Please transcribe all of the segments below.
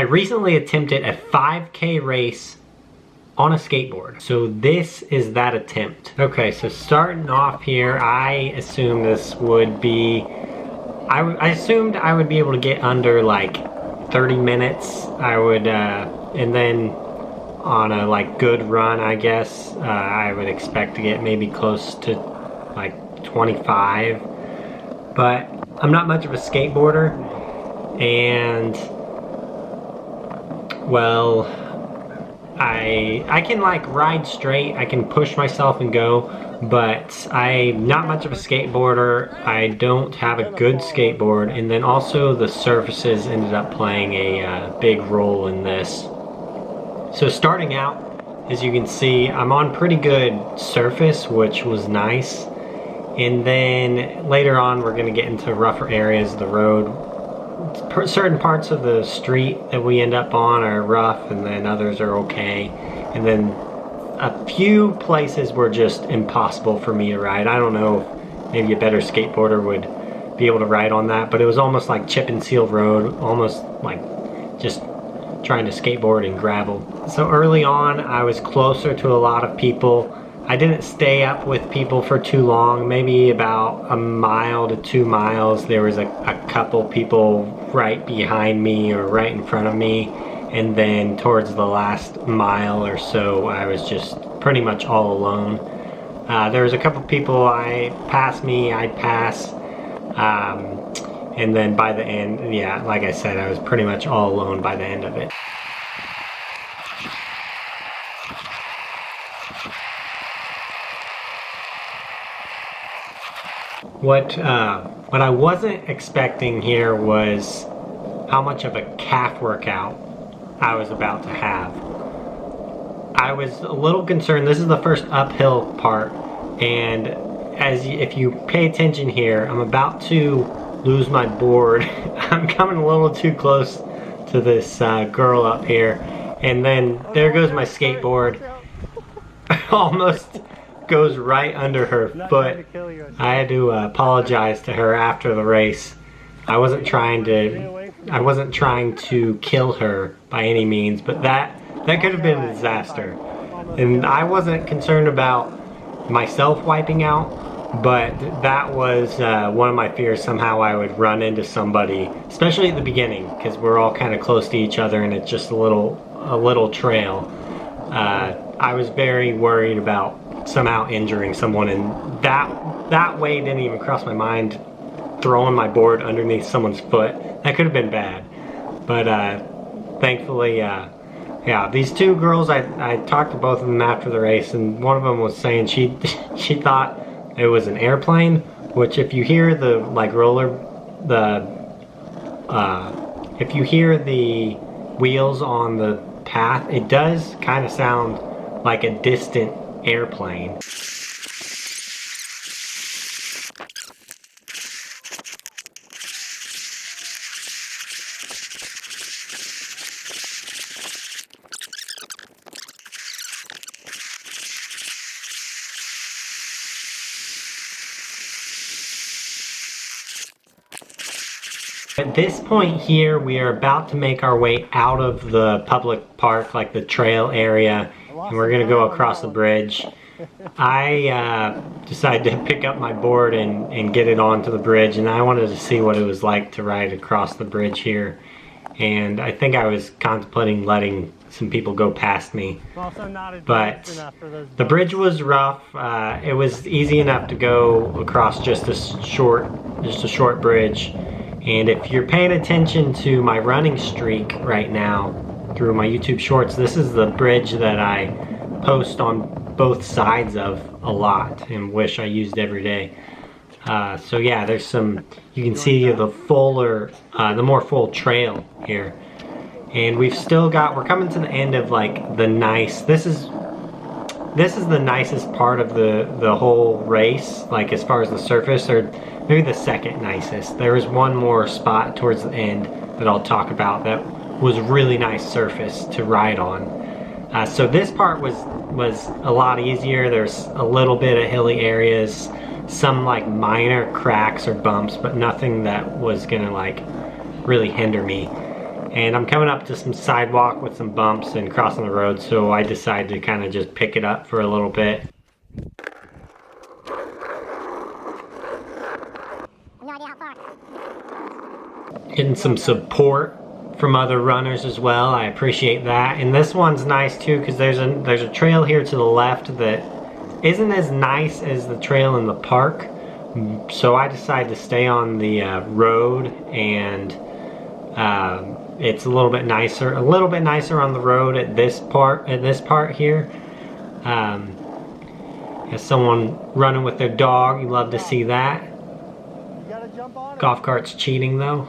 recently attempted a 5K race on a skateboard. So this is that attempt. Okay, so starting off here, I assume this would be, I assumed I would be able to get under like 30 minutes. I would, and then on a like good run, I guess, I would expect to get maybe close to like 25. But I'm not much of a skateboarder, and well, I can like ride straight, I can push myself and go, but I'm not much of a skateboarder. I don't have a good skateboard, and then also the surfaces ended up playing a big role in this. So starting out, as you can see, I'm on pretty good surface, which was nice. And then later on, we're gonna get into rougher areas of the road. Certain parts of the street that we end up on are rough, and then others are okay. And then a few places were just impossible for me to ride. I don't know if maybe a better skateboarder would be able to ride on that, but it was almost like chip and seal road, almost like just trying to skateboard in gravel. So early on, I was closer to a lot of people. I didn't stay up with people for too long, maybe about a mile to 2 miles. There was a couple people right behind me or right in front of me. And then towards the last mile or so, I was just pretty much all alone. There was a couple people passed me, I'd pass. And then by the end, yeah, like I said, I was pretty much all alone by the end of it. What I wasn't expecting here was how much of a calf workout I was about to have. I was a little concerned. This is the first uphill part, and if you pay attention here, I'm about to lose my board. I'm coming a little too close to this girl up here, and then there goes my skateboard. Almost goes right under her foot. I had to apologize to her after the race. I wasn't trying to kill her by any means, but that could have been a disaster. And I wasn't concerned about myself wiping out, but that was one of my fears. Somehow I would run into somebody, especially at the beginning, because we're all kind of close to each other and it's just a little trail. I was very worried about somehow injuring someone, and that way didn't even cross my mind, throwing my board underneath someone's foot. That could have been bad, but thankfully, yeah, these two girls, I talked to both of them after the race, and one of them was saying she thought it was an airplane, which if you hear the like if you hear the wheels on the path, it does kind of sound like a distant airplane. At this point here, we are about to make our way out of the public park, like the trail area, and we're gonna go across the bridge. I decided to pick up my board and get it onto the bridge, and I wanted to see what it was like to ride across the bridge here. And I think I was contemplating letting some people go past me. But the bridge was rough. It was easy enough to go across just a short bridge. And if you're paying attention to my running streak right now through my YouTube shorts, this is the bridge that I post on both sides of a lot and wish I used every day. So yeah, there's some, you can see the more full trail here. And we've still got, we're coming to the end of like the nice, this is the nicest part of the whole race, like as far as the surface, or maybe the second nicest. There was one more spot towards the end that I'll talk about that was really nice surface to ride on. So this part was a lot easier. There's a little bit of hilly areas, some like minor cracks or bumps, but nothing that was gonna like really hinder me. And I'm coming up to some sidewalk with some bumps and crossing the road, so I decided to kind of just pick it up for a little bit. No idea how far. Getting some support from other runners as well. I appreciate that. And this one's nice too, because there's a trail here to the left that isn't as nice as the trail in the park. So I decided to stay on the road, and it's a little bit nicer on the road at this part here. Has someone running with their dog. You love to see that. Golf cart's cheating though.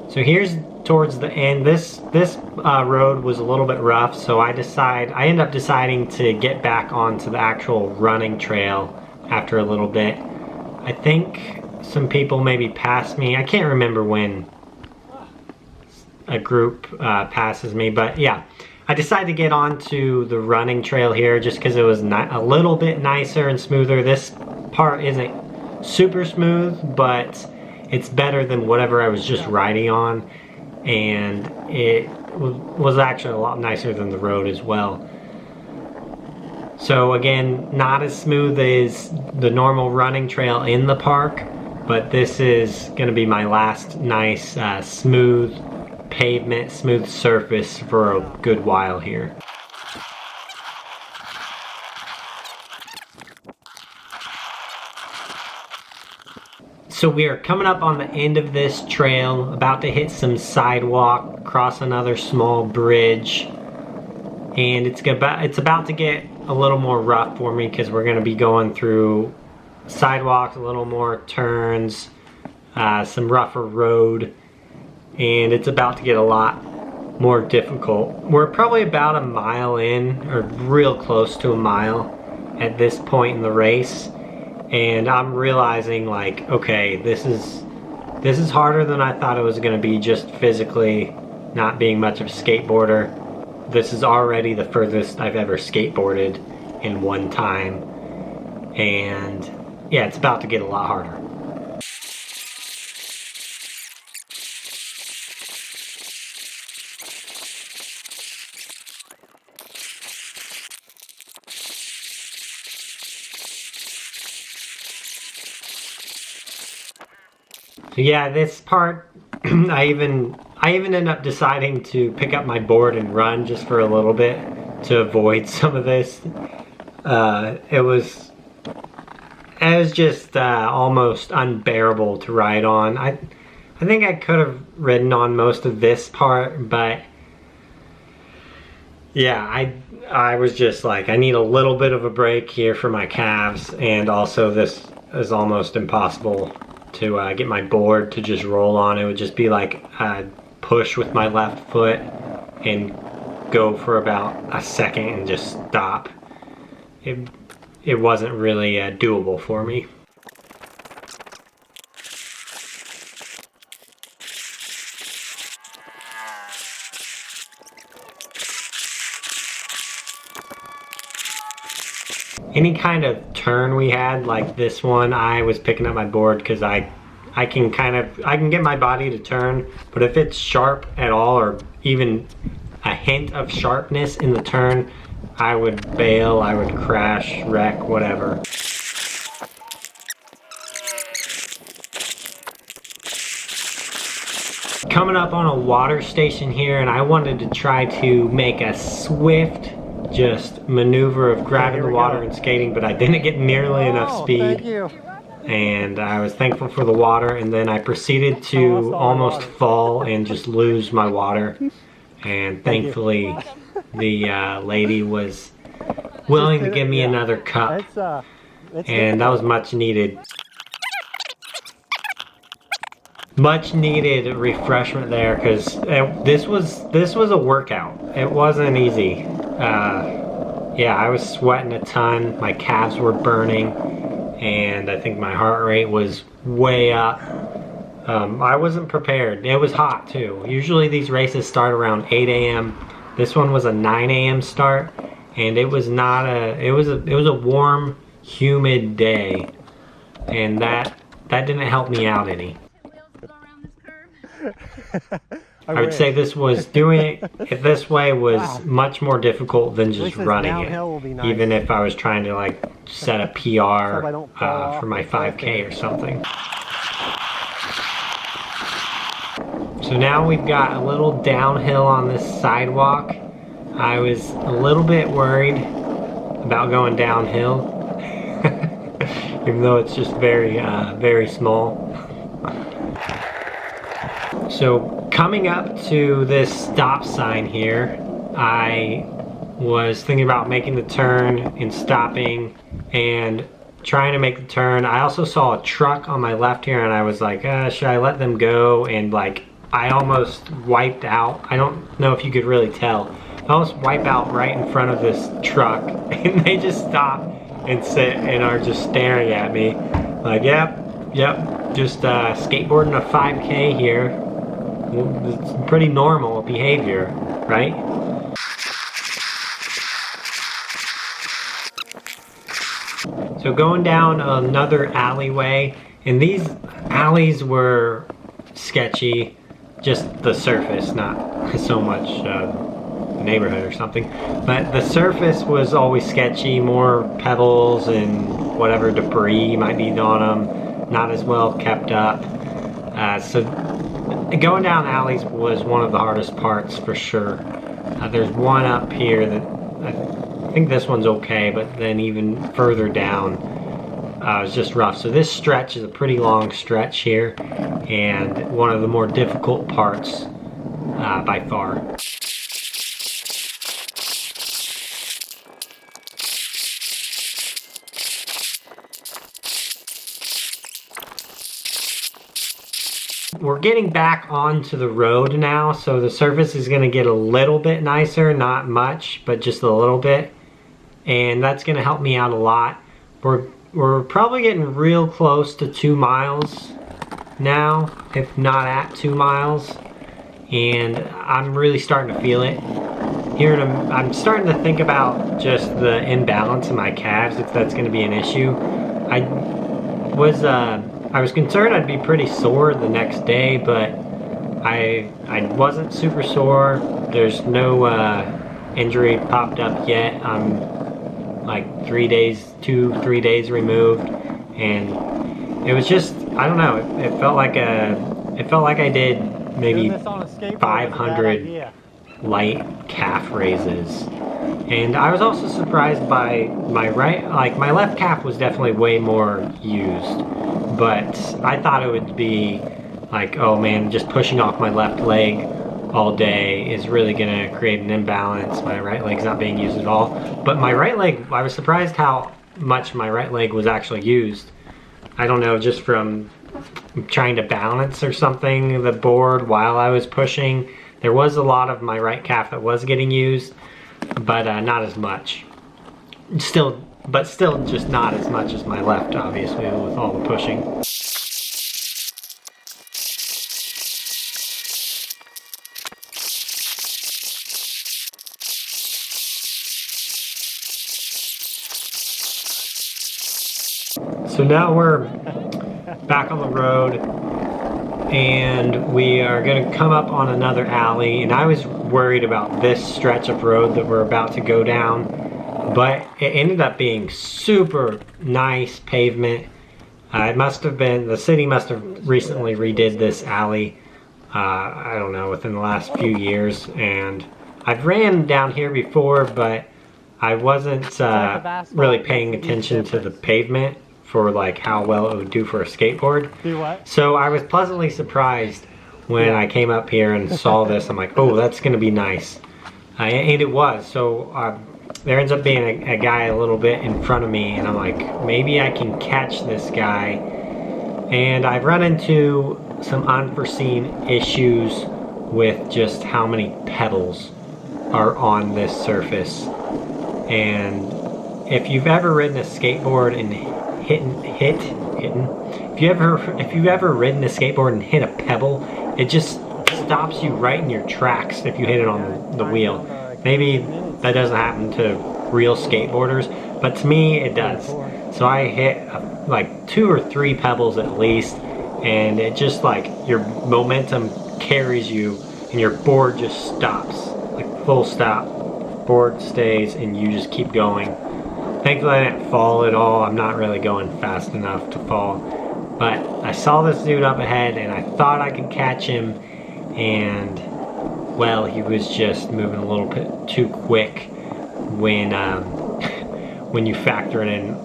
So here's towards the end. This road was a little bit rough, so I end up deciding to get back onto the actual running trail after a little bit. I think some people maybe passed me. I can't remember when a group passes me, but yeah. I decided to get onto the running trail here just because it was a little bit nicer and smoother. This part isn't super smooth, but it's better than whatever I was just riding on, and it was actually a lot nicer than the road as well. So again, not as smooth as the normal running trail in the park, but this is going to be my last nice smooth pavement, smooth surface for a good while here. So we are coming up on the end of this trail, about to hit some sidewalk, cross another small bridge, and it's about to get a little more rough for me because we're going to be going through sidewalks, a little more turns, some rougher road, and it's about to get a lot more difficult. We're probably about a mile in, or real close to a mile at this point in the race. And I'm realizing, like, okay, this is harder than I thought it was going to be, just physically not being much of a skateboarder. This is already the furthest I've ever skateboarded in one time. And yeah, it's about to get a lot harder. So yeah, this part, I even end up deciding to pick up my board and run just for a little bit to avoid some of this. It was just almost unbearable to ride on. I think I could have ridden on most of this part, but yeah, I was just like, I need a little bit of a break here for my calves, and also this is almost impossible to get my board to just roll on. It would just be like I'd push with my left foot and go for about a second and just stop. It wasn't really doable for me. Any kind of turn we had, like this one, I was picking up my board because I can get my body to turn, but if it's sharp at all, or even a hint of sharpness in the turn, I would bail, I would crash, wreck, whatever. Coming up on a water station here, and I wanted to try to make a swift just maneuver of grabbing the water and skating, but I didn't get nearly enough speed. Thank you. And I was thankful for the water, and then I proceeded to almost fall and just lose my water. And thankfully the lady was willing to give me another cup, and that was much needed. Much needed refreshment there, because this was a workout. It wasn't easy. Yeah, I was sweating a ton, my calves were burning, and I think my heart rate was way up. I wasn't prepared. It was hot too. Usually these races start around 8 a.m. This one was a 9 a.m. start, and it was not it was a warm, humid day, and that didn't help me out any. I would say this was doing it this way was much more difficult than just running it, even if I was trying to like set a PR for my 5K or something. So now we've got a little downhill on this sidewalk. I was a little bit worried about going downhill, even though it's just very small. So coming up to this stop sign here, I was thinking about making the turn and stopping and trying to make the turn. I also saw a truck on my left here and I was like, should I let them go? And like, I almost wiped out. I don't know if you could really tell. I almost wipe out right in front of this truck and they just stop and sit and are just staring at me. Like, yep, just skateboarding a 5K here. It's pretty normal behavior, right? So going down another alleyway, and these alleys were sketchy, just the surface, not so much the neighborhood or something. But the surface was always sketchy, more pebbles and whatever debris might be on them, not as well kept up. So going down alleys was one of the hardest parts for sure. There's one up here that I think this one's okay, but then even further down it's just rough. So this stretch is a pretty long stretch here and one of the more difficult parts by far. We're getting back onto the road now, so the surface is going to get a little bit nicer, not much, but just a little bit, and that's going to help me out a lot. We're probably getting real close to 2 miles now, if not at 2 miles, and I'm really starting to feel it. Here I'm starting to think about just the imbalance in my calves, if that's going to be an issue. I was concerned I'd be pretty sore the next day, but I wasn't super sore. There's no injury popped up yet. I'm like 2-3 days removed, and it was just, I don't know, it felt like I did maybe 500 light calf raises. And I was also surprised by my my left calf was definitely way more used. But I thought it would be like, oh man, just pushing off my left leg all day is really gonna create an imbalance. My right leg's not being used at all. But my right leg, I was surprised how much my right leg was actually used. I don't know, just from trying to balance or something, the board while I was pushing. There was a lot of my right calf that was getting used, but not as much. But still just not as much as my left, obviously, with all the pushing. So now we're back on the road, and we are going to come up on another alley, and I was worried about this stretch of road that we're about to go down. But it ended up being super nice pavement. It must have been, the city must have recently redid this alley, I don't know, within the last few years. And I've ran down here before, but I wasn't really paying attention to the pavement for like how well it would do for a skateboard. Do what? So I was pleasantly surprised when I came up here and saw this. I'm like, oh, that's gonna be nice. And it was. So there ends up being a guy a little bit in front of me, and I'm like, maybe I can catch this guy. And I've run into some unforeseen issues with just how many pebbles are on this surface. And if you've ever ridden a skateboard and if you've ever ridden a skateboard and hit a pebble, it just stops you right in your tracks if you hit it on the wheel. Maybe that doesn't happen to real skateboarders, but to me it does. So I hit like 2 or 3 pebbles at least, and it just like your momentum carries you and your board just stops, like full stop. Board stays and you just keep going. Thankfully I didn't fall at all. I'm not really going fast enough to fall. But I saw this dude up ahead and I thought I could catch him, and well, he was just moving a little bit too quick when you factor it in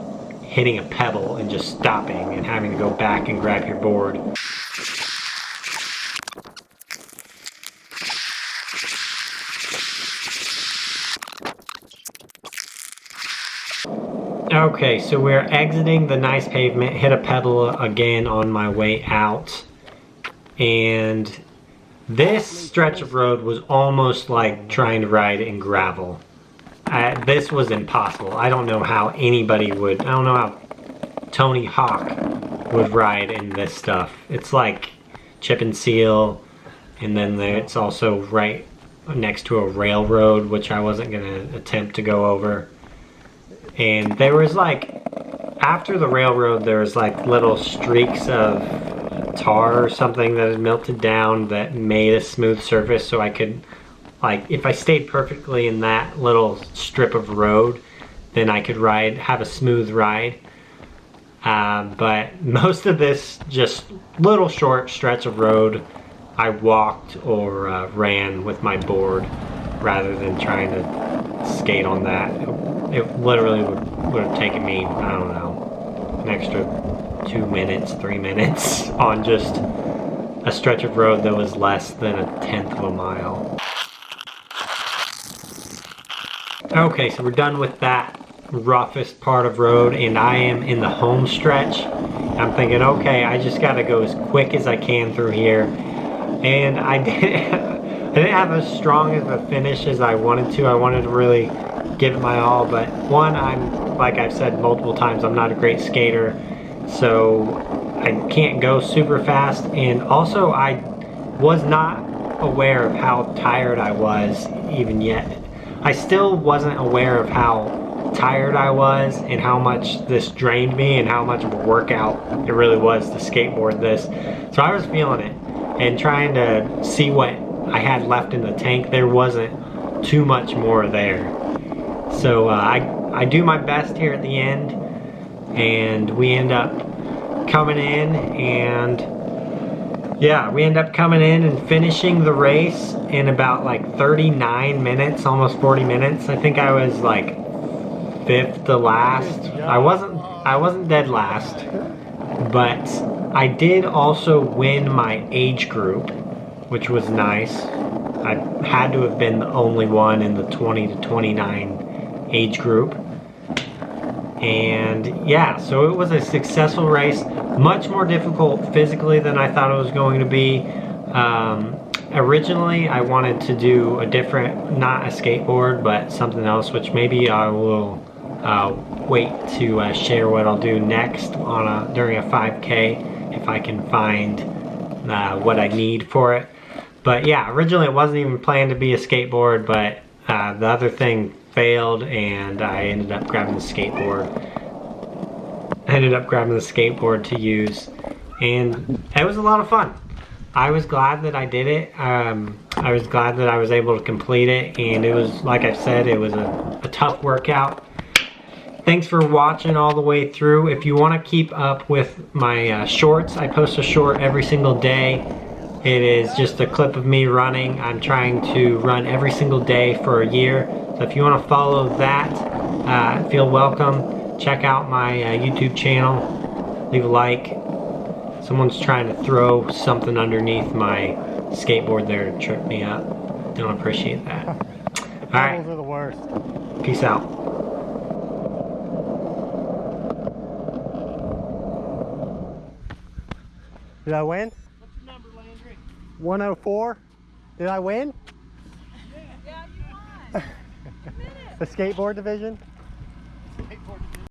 hitting a pebble and just stopping and having to go back and grab your board. Okay, so we're exiting the nice pavement, hit a pebble again on my way out, and this stretch of road was almost like trying to ride in gravel. This was impossible. I don't know how anybody would, I don't know how Tony Hawk would ride in this stuff. It's like chip and seal, and then it's also right next to a railroad, which I wasn't gonna attempt to go over. And there was like, after the railroad, there was like little streaks of tar or something that had melted down that made a smooth surface, so I could, like, if I stayed perfectly in that little strip of road, then I could have a smooth ride. But most of this just little short stretch of road, I walked or ran with my board rather than trying to skate on that. It literally would have taken me, I don't know, an extra 2 minutes, 3 minutes on just a stretch of road that was less than 1/10 of a mile. Okay, so we're done with that roughest part of road, and I am in the home stretch. I'm thinking, okay, I just gotta go as quick as I can through here. And I didn't have as strong of a finish as I wanted to. I wanted to really give it my all, but one, I'm, like I've said multiple times, I'm not a great skater, so I can't go super fast, and also I was not aware of how tired I was even yet. I still wasn't aware of how tired I was and how much this drained me and how much of a workout it really was to skateboard this. So I was feeling it and trying to see what I had left in the tank. There wasn't too much more there. So I do my best here at the end, and we end up coming in, and yeah, we end up coming in and finishing the race in about like 39 minutes, almost 40 minutes. I think I was like 5th to last. I wasn't dead last, but I did also win my age group, which was nice. I had to have been the only one in the 20 to 29 age group. And yeah, so it was a successful race, much more difficult physically than I thought it was going to be. Originally I wanted to do a different, not a skateboard, but something else, which maybe I will wait to share what I'll do next on during a 5K, if I can find what I need for it. But yeah, originally it wasn't even planned to be a skateboard, but the other thing failed, and I ended up grabbing the skateboard. To use, and it was a lot of fun. I was glad that I did it. I was glad that I was able to complete it, and it was, like I said, it was a tough workout. Thanks for watching all the way through. If you want to keep up with my shorts, I post a short every single day. It is just a clip of me running. I'm trying to run every single day for a year. So if you want to follow that, feel welcome. Check out my YouTube channel. Leave a like. Someone's trying to throw something underneath my skateboard there to trip me up. Don't appreciate that. Alright. Are the worst. Peace out. Did I win? What's your number, Landry? 104. Did I win? Yeah, you won. The skateboard division?